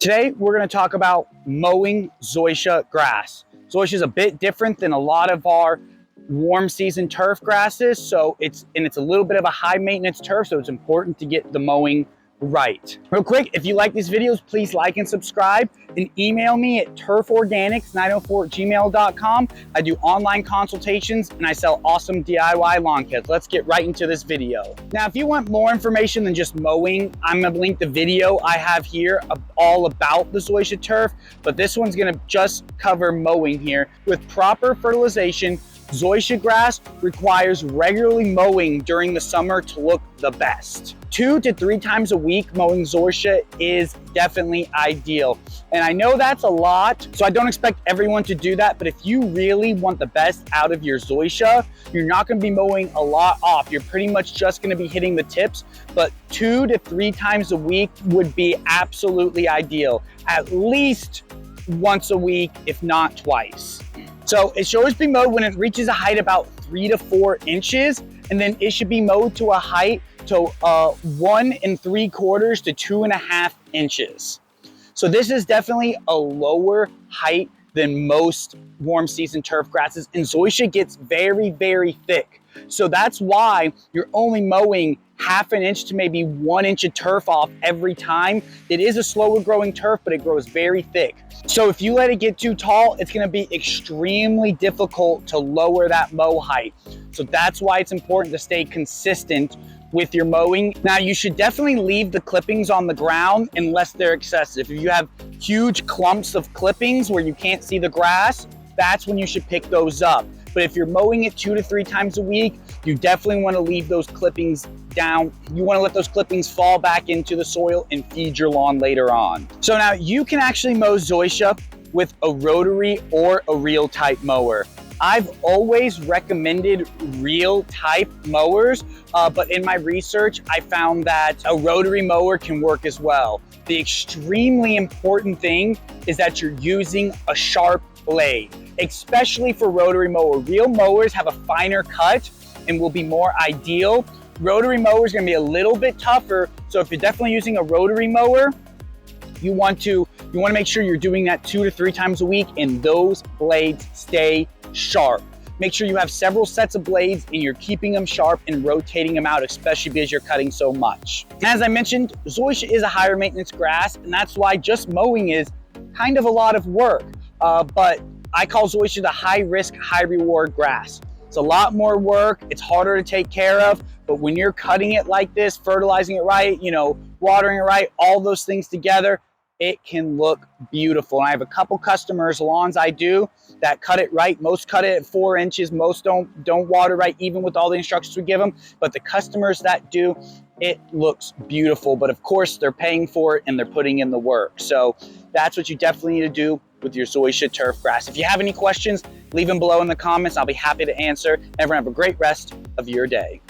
Today, we're going to talk about mowing Zoysia grass. Zoysia is a bit different than a lot of our warm season turf grasses, so it's a little bit of a high maintenance turf, so it's important to get the mowing right. Real quick, if you like these videos, please like and subscribe and email me at turforganics904@gmail.com. I do online consultations and I sell awesome DIY lawn kits. Let's get right into this video. Now, if you want more information than just mowing, I'm gonna link the video I have here all about the Zoysia turf, but this one's gonna just cover mowing here. With proper fertilization, Zoysia grass requires regularly mowing during the summer to look the best. 2 to 3 times a week mowing Zoysia is definitely ideal. And I know that's a lot, so I don't expect everyone to do that, but if you really want the best out of your Zoysia, you're not gonna be mowing a lot off. You're pretty much just gonna be hitting the tips, but 2 to 3 times a week would be absolutely ideal. At least once a week, if not twice. So it should always be mowed when it reaches a height about 3 to 4 inches, and then it should be mowed to a height to 1 3/4 to 2.5 inches. So this is definitely a lower height than most warm season turf grasses, and Zoysia gets very, very thick. So that's why you're only mowing 1/2 inch to maybe 1 inch of turf off every time. It is a slower growing turf, but it grows very thick. So if you let it get too tall, it's gonna be extremely difficult to lower that mow height. So that's why it's important to stay consistent with your mowing. Now, you should definitely leave the clippings on the ground unless they're excessive. If you have huge clumps of clippings where you can't see the grass, that's when you should pick those up. But if you're mowing it 2 to 3 times a week, you definitely want to leave those clippings down. You want to let those clippings fall back into the soil and feed your lawn later on. So now you can actually mow Zoysia with a rotary or a reel type mower. I've always recommended reel type mowers, but in my research, I found that a rotary mower can work as well. The extremely important thing is that you're using a sharp blade, especially for rotary mower. Reel mowers have a finer cut and will be more ideal. Rotary mowers are gonna be a little bit tougher, so if you're definitely using a rotary mower, you want to make sure you're doing that 2 to 3 times a week and those blades stay sharp. Make sure you have several sets of blades and you're keeping them sharp and rotating them out, especially because you're cutting so much. As I mentioned, Zoysia is a higher maintenance grass, and that's why just mowing is kind of a lot of work. But I call Zoysia the high risk, high reward grass. It's a lot more work, it's harder to take care of, but when you're cutting it like this, fertilizing it right, watering it right, all those things together, it can look beautiful. And I have a couple customers' lawns I do that cut it right. Most cut it at 4 inches. Most don't water right, even with all the instructions we give them. But the customers that do, it looks beautiful. But of course, they're paying for it and they're putting in the work. So that's what you definitely need to do with your Zoysia turf grass. If you have any questions, leave them below in the comments. I'll be happy to answer. Everyone have a great rest of your day.